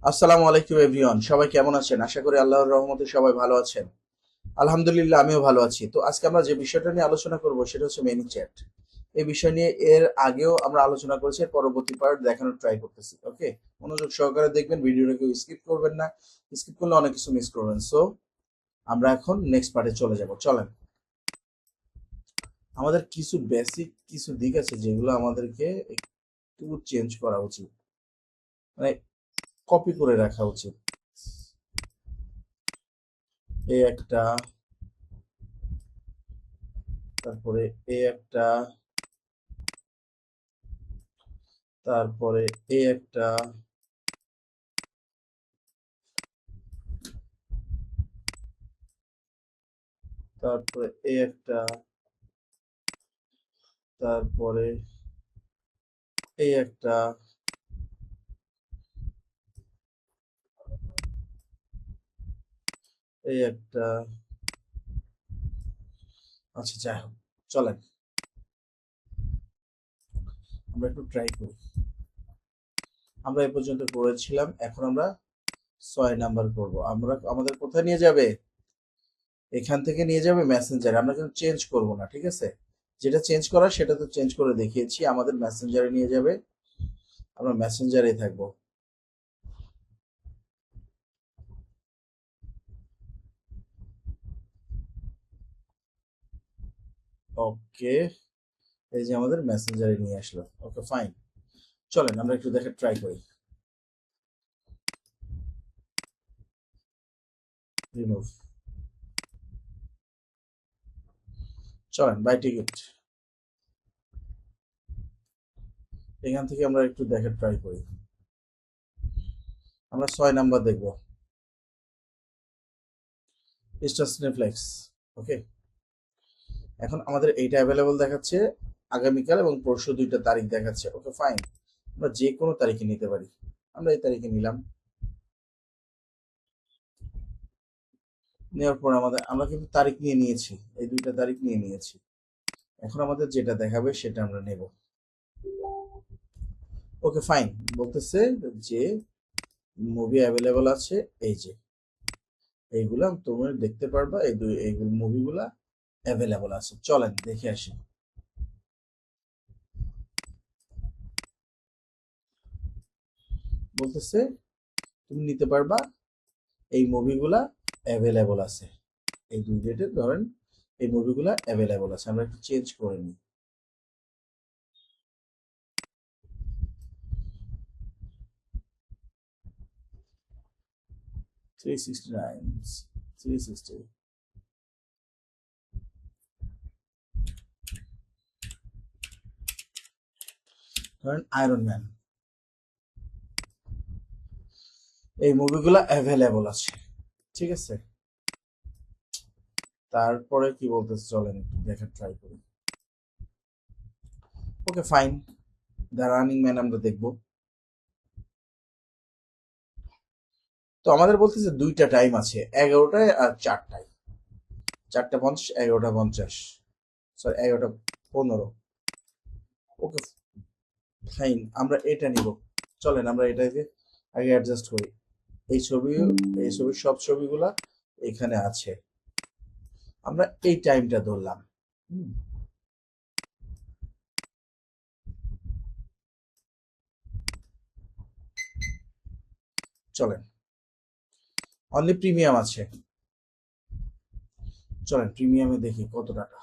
আসসালামু আলাইকুম এভরিওয়ান, সবাই কেমন আছেন? আশা করি আল্লাহর রহমতে সবাই ভালো আছেন। আলহামদুলিল্লাহ, আমিও ভালো আছি। তো আজকে আমরা যে বিষয়টা নিয়ে আলোচনা করব সেটা হচ্ছে মেনি চ্যাট। এই বিষয় নিয়ে এর আগেও আমরা আলোচনা করেছি, এর পরবর্তী পার্ট দেখানোর ট্রাই করতেছি। ওকে, মনোযোগ সহকারে দেখবেন, ভিডিওটা কেউ স্কিপ করবেন না। স্কিপ করলে অনেক কিছু মিস করবেন। সো আমরা এখন নেক্সট পার্টে চলে যাব, চলেন। আমাদের কিছু বেসিক কিছু দিক আছে যেগুলো আমাদেরকে একটু চেঞ্জ করা উচিত, মানে কপি করে রাখা উচিত। এই একটা, তারপরে এই একটা, তারপরে এই একটা, তারপরে এই একটা, তারপরে এই একটা, এই একটা। আচ্ছা, যাই হোক, চলেন আমরা একটু ট্রাই করি। আমরা এ পর্যন্ত করেছিলাম, এখন আমরা 6 নাম্বার করব। আমরা আমাদের কোথায় নিয়ে যাবে? এখান থেকে নিয়ে যাবে মেসেঞ্জারে। আমরা কিন্তু চেঞ্জ করব না, ঠিক আছে? যেটা চেঞ্জ করা সেটা তো চেঞ্জ করে দেখিয়েছি, আমাদের মেসেঞ্জারে নিয়ে যাবে। আমরা মেসেঞ্জারে থাকবো। ওকে, এই যে আমাদের মেসেঞ্জারে নিয়ে আসলো। ওকে, ফাইন। চলেন আমরা একটু দেখে ট্রাই করি। রিমুভ। চলেন, বাই টিকিট। এখান থেকে আমরা একটু দেখে ট্রাই করি। আমরা 6 নাম্বার দেখব, স্টার সিনেপ্লেক্স। ওকে, এখন আমাদের এইটা অ্যাভেলেবল দেখাচ্ছে, আগামীকাল এবং পরশু দুইটা তারিখ দেখাচ্ছে। ওকে, ফাইন। আমরা যে কোনো তারিখে নিতে পারি। আমরা এই তারিখে নিলাম। নেওয়ার পর আমরা কিন্তু তারিখ নিয়ে নিয়েছি, এই দুইটা তারিখ নিয়ে নিয়েছি। এখন আমাদের যেটা দেখাবে সেটা আমরা নেব। ওকে, ফাইন। বলতেছে যে মুভি অ্যাভেলেবল আছে, এই যে এইগুলা তুমি দেখতে পারবা, এইগুলো মুভিগুলা অ্যাভেলেবল আছে। চলেন দেখে আসি। বলতেছে তুমি নিতে পারবা, এই মুভিগুলা অ্যাভেলেবল আছে। এই দুই ডেটে ধরেন এই মুভিগুলা অ্যাভেলেবল আছে। আমরা একটু চেঞ্জ করে নিই। 369, 360, ধরেন আয়রন ম্যান, এই মুভিগুলা অ্যাভেলেবল আছে, ঠিক আছে? তারপরে কি বলতেছে চলেন একটু দেখার ট্রাই করি। ওকে, ফাইন। দ্য রানিং ম্যান আমরা দেখব। তো আমাদের বলতেছে দুইটা টাইম আছে, 11টায় আর 4টায়। 4টা 50, 11টা 50, সরি 11টা 15। ওকে, ফাইন, আমরা এটা নিব। চলেন আমরা এটাকে আগে অ্যাডজাস্ট করি। এই ছবি, এই ছবির সব ছবিগুলা এখানে আছে। আমরা এই টাইমটা ধরলাম। হুম, চলেন, অনলি প্রিমিয়াম আছে। চলেন প্রিমিয়ামে দেখি কত টাকা।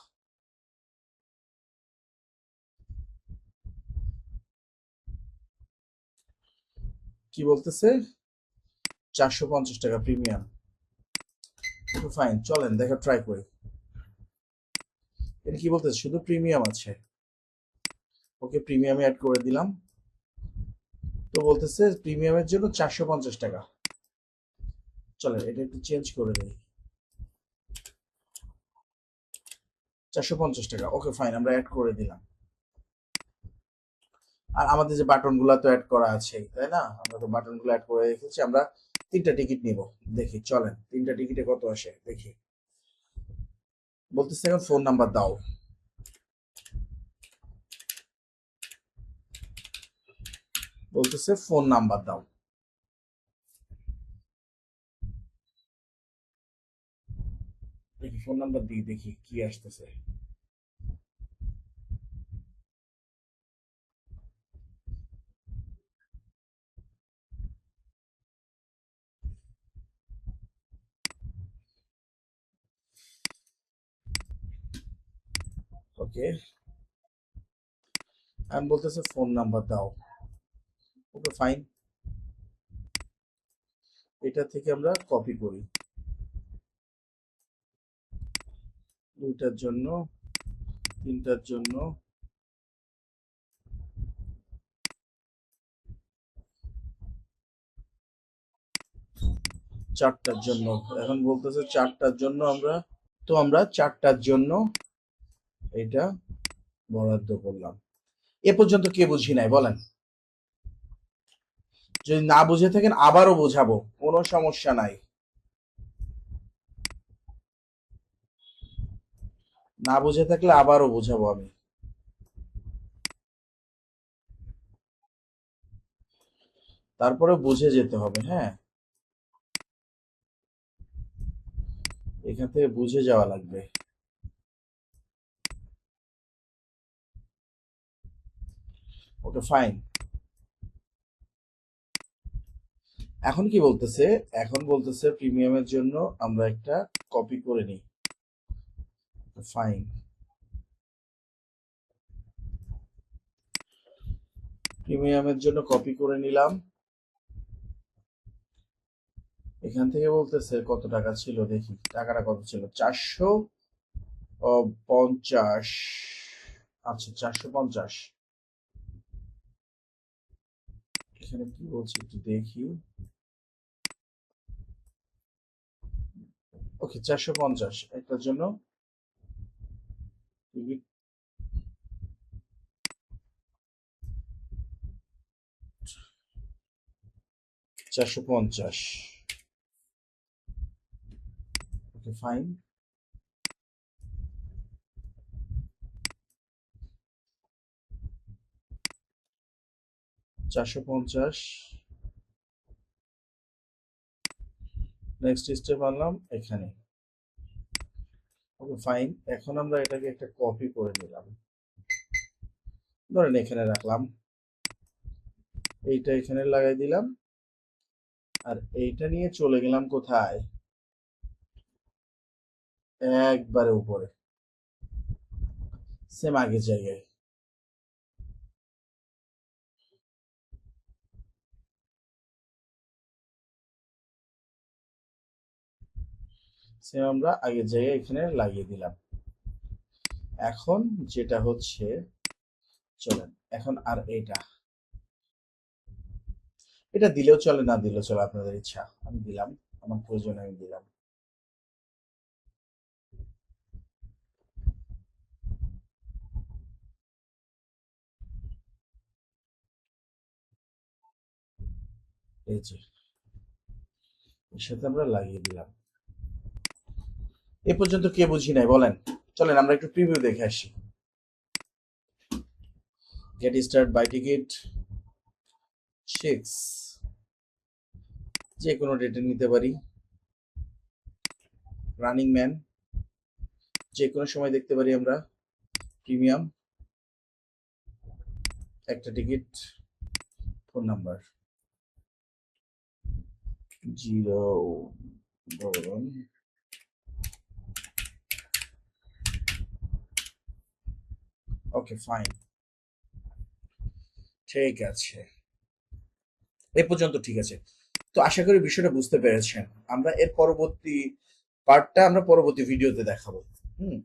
কি বলতেছে? 450 টাকা প্রিমিয়াম। ওকে, ফাইন, চলেন দেখা ট্রাই করি। এটা কি বলতেছে? শুধু প্রিমিয়াম আছে। ওকে, প্রিমিয়ামে অ্যাড করে দিলাম। তো বলতেছে প্রিমিয়ামের জন্য 450 টাকা। চলেন এটা একটু চেঞ্জ করে দিই। 450 টাকা। ওকে, ফাইন, আমরা অ্যাড করে দিলাম। আর আমাদের যে বাটন গুলা তো অ্যাড করা আছে, তাই না? আমরা তো বাটন গুলো অ্যাড করে রেখেছি। আমরা 3টা টিকিট নিব। দেখি, চলেন 3টা টিকিটে কত আসে দেখি। বলতেছে এখন ফোন নাম্বার দাও। বলতেছে ফোন নাম্বার দাও। দেখি ফোন নাম্বার দিয়ে দেখি কি আসতেছে। ওকে, আমি বলতেছে ফোন নাম্বার দাও। ওকে ফাইন, এটা থেকে আমরা কপি করি। দুইটার জন্য, তিনটার জন্য, চারটার জন্য। এখন বলতেছে চারটার জন্য আমরা চারটার জন্য এটা বরাদ্দ করলাম। এ পর্যন্ত কে বুঝি নাই বলেন? যদি না বুঝে থাকেন আবারও বোঝাবো, কোনো সমস্যা নাই। না বুঝে থাকলে আবারও বোঝাবো আমি। তারপরে বুঝে যেতে হবে, হ্যাঁ, এখান থেকে বুঝে যাওয়া লাগবে। Okay fine. এখন কি বলতেছে? এখন বলতেছে প্রিমিয়ামের জন্য আমরা একটা কপি করে নিই। ফাইন, প্রিমিয়ামের জন্য কপি করে নিলাম। এখান থেকে বলতেছে কত টাকা ছিল, দেখি টাকাটা কত ছিল, 450। আচ্ছা 450। এখানে কি বলছে একটু দেখি। ওকে 450 একটার জন্য 450। Okay fine, 450। নেক্সট স্টেপ আনলাম এখানে। ওকে ফাইন, এখন আমরা এটাকে একটা কপি করে নিলাম, ধরেন এখানে রাখলাম, এইটা এখানে লাগাই দিলাম, আর এইটা নিয়ে চলে গেলাম কোথায়, একবারে উপরে, সেম আগের জায়গায়। সেম আমরা আগের জায়গায় এখানে লাগিয়ে দিলাম। এখন যেটা হচ্ছে, চলেন এখন আর এটা দিলেও চলে, না দিলেও চলে, আপনাদের ইচ্ছা। আমি দিলাম, আমার প্রয়োজনে আমি দিলাম। এই যে এর সাথে আমরা লাগিয়ে দিলাম। এ পর্যন্ত কে বুঝি নাই বলেন? চলেন আমরা একটু প্রিভিউ দেখে আসি। গেট স্টার্ট, বাই টিকিট 6, যে কোনো ডেটে নিতে পারি। রানিং ম্যান, যে কোনো সময় দেখতে পারি আমরা। প্রিমিয়াম, একটা টিকিট। ফোন নাম্বার 0 ধরুন, ওকে ফাইন, ঠিক আছে, এ পর্যন্ত ঠিক আছে। তো আশা করি বিষয়টা বুঝতে পেরেছেন। আমরা এর পরবর্তী পার্টটা আমরা পরবর্তী ভিডিওতে দেখাবো।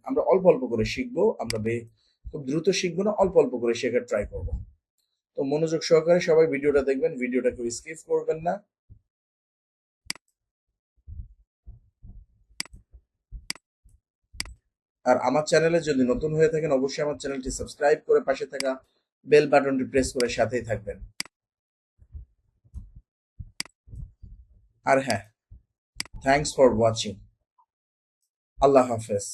আমরা অল্প অল্প করে শিখবো, আমরা খুব দ্রুত শিখবো না, অল্প অল্প করে শেখার ট্রাই করব। তো মনোযোগ সহকারে সবাই ভিডিওটা দেখবেন, ভিডিওটা কেউ স্কিপ করবেন না। আর আমার চ্যানেলে যদি নতুন হয়ে থাকেন অবশ্যই আমার চ্যানেলটি সাবস্ক্রাইব করে পাশে থাকা বেল বাটনটি প্রেস করে সাথেই থাকবেন। আর হ্যাঁ, থ্যাঙ্কস ফর ওয়াচিং। আল্লাহ হাফেজ।